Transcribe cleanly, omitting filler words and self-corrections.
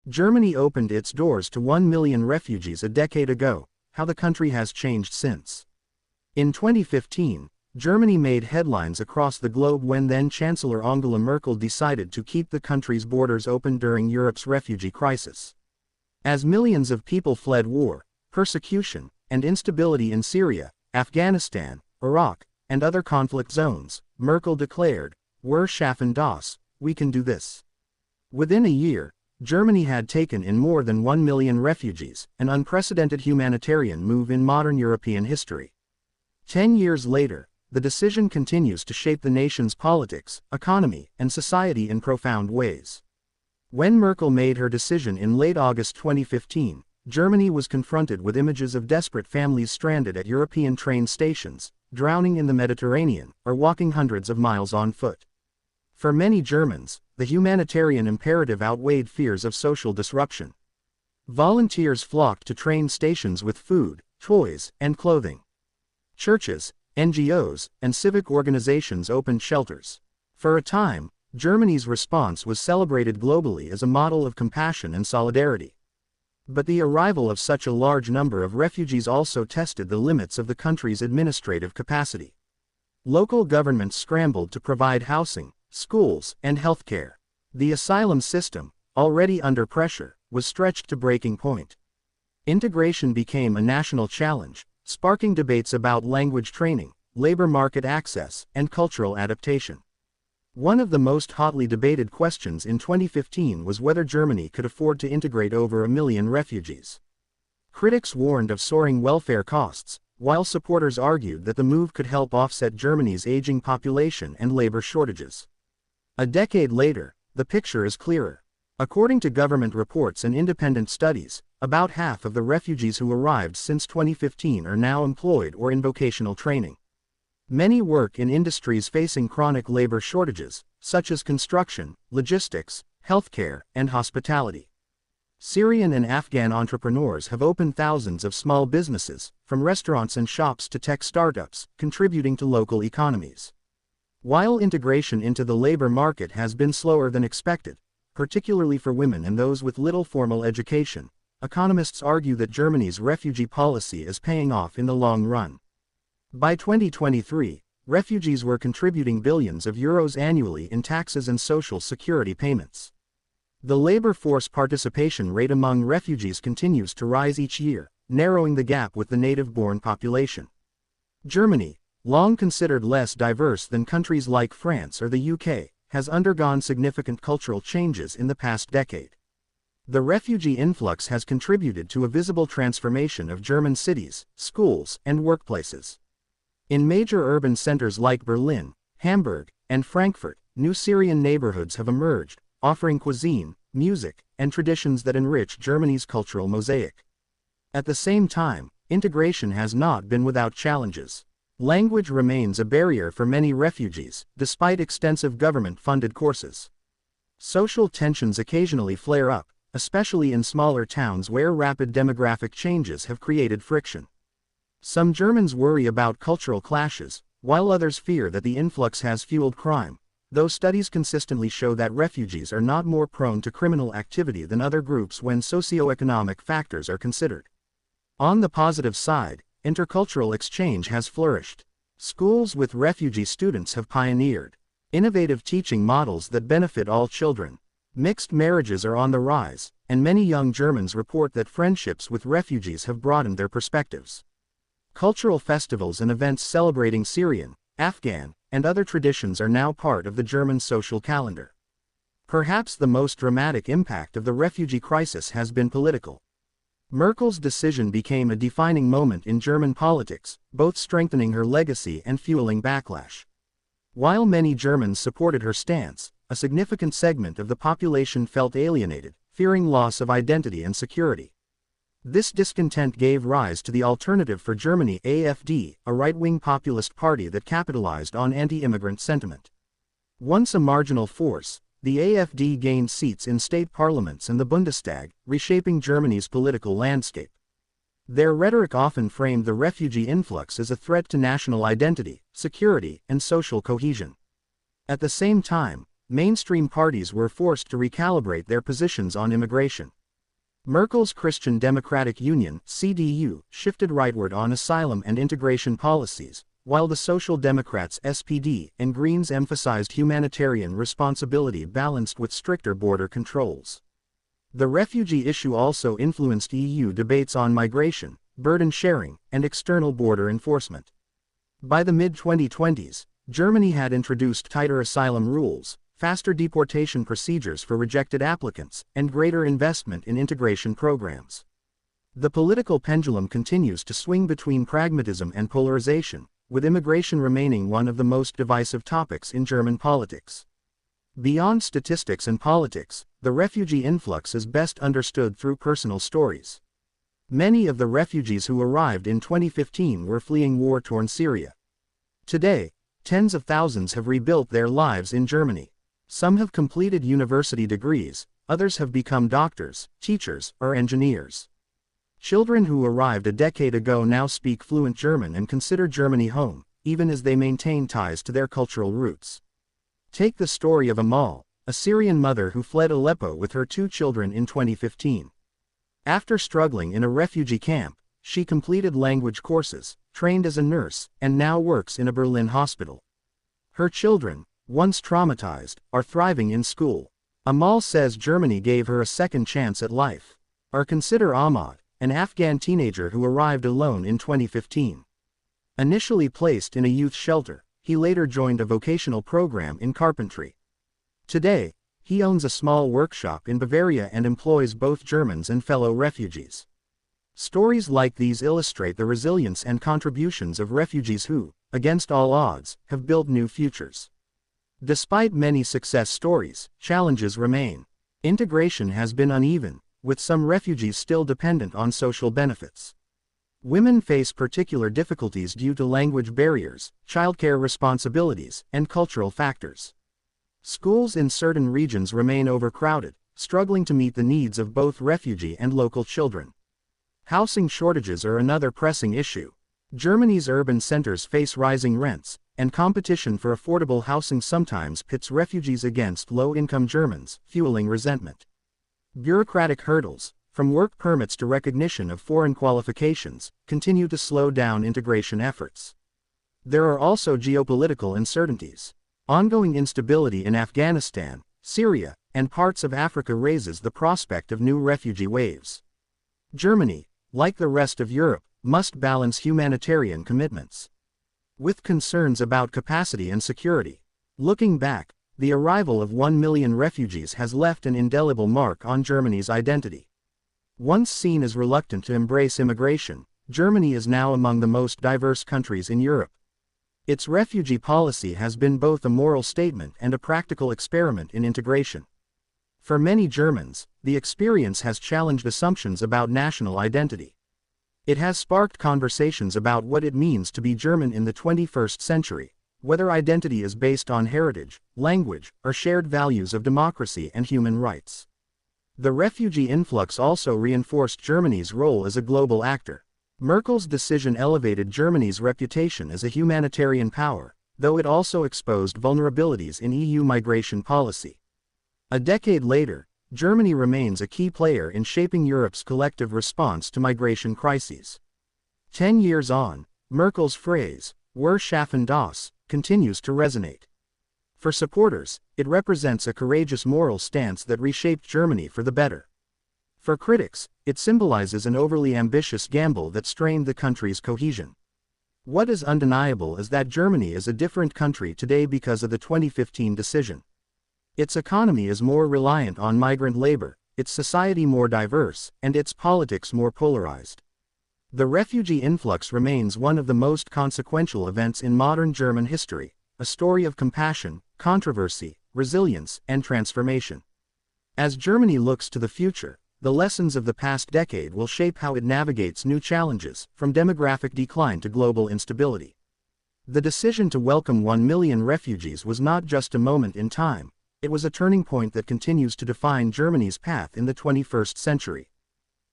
Germany opened its doors to 1 million refugees a decade ago. How the country has changed since. In 2015, Germany made headlines across the globe when then-Chancellor Angela Merkel decided to keep the country's borders open during Europe's refugee crisis. As millions of people fled war, persecution, and instability in Syria, Afghanistan, Iraq, and other conflict zones, Merkel declared, "Wir schaffen das, we can do this." Within a year, Germany had taken in more than 1 million refugees, an unprecedented humanitarian move in modern European history. 10 years later, the decision continues to shape the nation's politics, economy, and society in profound ways. When Merkel made her decision in late August 2015, Germany was confronted with images of desperate families stranded at European train stations, drowning in the Mediterranean, or walking hundreds of miles on foot. For many Germans, the humanitarian imperative outweighed fears of social disruption. Volunteers flocked to train stations with food, toys, and clothing. Churches, NGOs, and civic organizations opened shelters. For a time, Germany's response was celebrated globally as a model of compassion and solidarity. But the arrival of such a large number of refugees also tested the limits of the country's administrative capacity. Local governments scrambled to provide housing, schools, and healthcare. The asylum system, already under pressure, was stretched to breaking point. Integration became a national challenge, sparking debates about language training, labor market access, and cultural adaptation. One of the most hotly debated questions in 2015 was whether Germany could afford to integrate over 1 million refugees. Critics warned of soaring welfare costs, while supporters argued that the move could help offset Germany's aging population and labor shortages. A decade later, the picture is clearer. According to government reports and independent studies, about half of the refugees who arrived since 2015 are now employed or in vocational training. Many work in industries facing chronic labor shortages, such as construction, logistics, healthcare, and hospitality. Syrian and Afghan entrepreneurs have opened thousands of small businesses, from restaurants and shops to tech startups, contributing to local economies. While integration into the labor market has been slower than expected, particularly for women and those with little formal education, economists argue that Germany's refugee policy is paying off in the long run. By 2023, refugees were contributing billions of euros annually in taxes and social security payments. The labor force participation rate among refugees continues to rise each year, narrowing the gap with the native-born population. Germany, long considered less diverse than countries like France or the UK, has undergone significant cultural changes in the past decade. The refugee influx has contributed to a visible transformation of German cities, schools, and workplaces. In major urban centers like Berlin, Hamburg, and Frankfurt, new Syrian neighborhoods have emerged, offering cuisine, music, and traditions that enrich Germany's cultural mosaic. At the same time, integration has not been without challenges. Language remains a barrier for many refugees, despite extensive government-funded courses. Social tensions occasionally flare up, especially in smaller towns where rapid demographic changes have created friction. Some Germans worry about cultural clashes, while others fear that the influx has fueled crime, though studies consistently show that refugees are not more prone to criminal activity than other groups when socioeconomic factors are considered. On the positive side, intercultural exchange has flourished. Schools with refugee students have pioneered innovative teaching models that benefit all children. Mixed marriages are on the rise, and many young Germans report that friendships with refugees have broadened their perspectives. Cultural festivals and events celebrating Syrian, Afghan, and other traditions are now part of the German social calendar. Perhaps the most dramatic impact of the refugee crisis has been political. Merkel's decision became a defining moment in German politics, both strengthening her legacy and fueling backlash. While many Germans supported her stance, a significant segment of the population felt alienated, fearing loss of identity and security. This discontent gave rise to the Alternative for Germany (AfD), a right-wing populist party that capitalized on anti-immigrant sentiment. Once a marginal force, the AfD gained seats in state parliaments and the Bundestag, reshaping Germany's political landscape. Their rhetoric often framed the refugee influx as a threat to national identity, security, and social cohesion. At the same time, mainstream parties were forced to recalibrate their positions on immigration. Merkel's Christian Democratic Union (CDU) shifted rightward on asylum and integration policies, while the Social Democrats (SPD) and Greens emphasized humanitarian responsibility balanced with stricter border controls. The refugee issue also influenced EU debates on migration, burden sharing, and external border enforcement. By the mid-2020s, Germany had introduced tighter asylum rules, faster deportation procedures for rejected applicants, and greater investment in integration programs. The political pendulum continues to swing between pragmatism and polarization, with immigration remaining one of the most divisive topics in German politics. Beyond statistics and politics, the refugee influx is best understood through personal stories. Many of the refugees who arrived in 2015 were fleeing war-torn Syria. Today, tens of thousands have rebuilt their lives in Germany. Some have completed university degrees, others have become doctors, teachers, or engineers. Children who arrived a decade ago now speak fluent German and consider Germany home, even as they maintain ties to their cultural roots. Take the story of Amal, a Syrian mother who fled Aleppo with her 2 children in 2015. After struggling in a refugee camp, she completed language courses, trained as a nurse, and now works in a Berlin hospital. Her children, once traumatized, are thriving in school. Amal says Germany gave her a second chance at life. Or consider Ahmad, an Afghan teenager who arrived alone in 2015. Initially placed in a youth shelter, he later joined a vocational program in carpentry. Today, he owns a small workshop in Bavaria and employs both Germans and fellow refugees. Stories like these illustrate the resilience and contributions of refugees who, against all odds, have built new futures. Despite many success stories, challenges remain. Integration has been uneven, with some refugees still dependent on social benefits. Women face particular difficulties due to language barriers, childcare responsibilities, and cultural factors. Schools in certain regions remain overcrowded, struggling to meet the needs of both refugee and local children. Housing shortages are another pressing issue. Germany's urban centers face rising rents, and competition for affordable housing sometimes pits refugees against low-income Germans, fueling resentment. Bureaucratic hurdles, from work permits to recognition of foreign qualifications, continue to slow down integration efforts. There are also geopolitical uncertainties. Ongoing instability in Afghanistan, Syria, and parts of Africa raises the prospect of new refugee waves. Germany, like the rest of Europe, must balance humanitarian commitments with concerns about capacity and security. Looking back, the arrival of 1 million refugees has left an indelible mark on Germany's identity. Once seen as reluctant to embrace immigration, Germany is now among the most diverse countries in Europe. Its refugee policy has been both a moral statement and a practical experiment in integration. For many Germans, the experience has challenged assumptions about national identity. It has sparked conversations about what it means to be German in the 21st century, whether identity is based on heritage, language, or shared values of democracy and human rights. The refugee influx also reinforced Germany's role as a global actor. Merkel's decision elevated Germany's reputation as a humanitarian power, though it also exposed vulnerabilities in EU migration policy. A decade later, Germany remains a key player in shaping Europe's collective response to migration crises. 10 years on, Merkel's phrase, "Wir schaffen das," continues to resonate. For supporters, it represents a courageous moral stance that reshaped Germany for the better. For critics, it symbolizes an overly ambitious gamble that strained the country's cohesion. What is undeniable is that Germany is a different country today because of the 2015 decision. Its economy is more reliant on migrant labor, its society more diverse, and its politics more polarized. The refugee influx remains one of the most consequential events in modern German history, a story of compassion, controversy, resilience, and transformation. As Germany looks to the future, the lessons of the past decade will shape how it navigates new challenges, from demographic decline to global instability. The decision to welcome 1 million refugees was not just a moment in time, it was a turning point that continues to define Germany's path in the 21st century.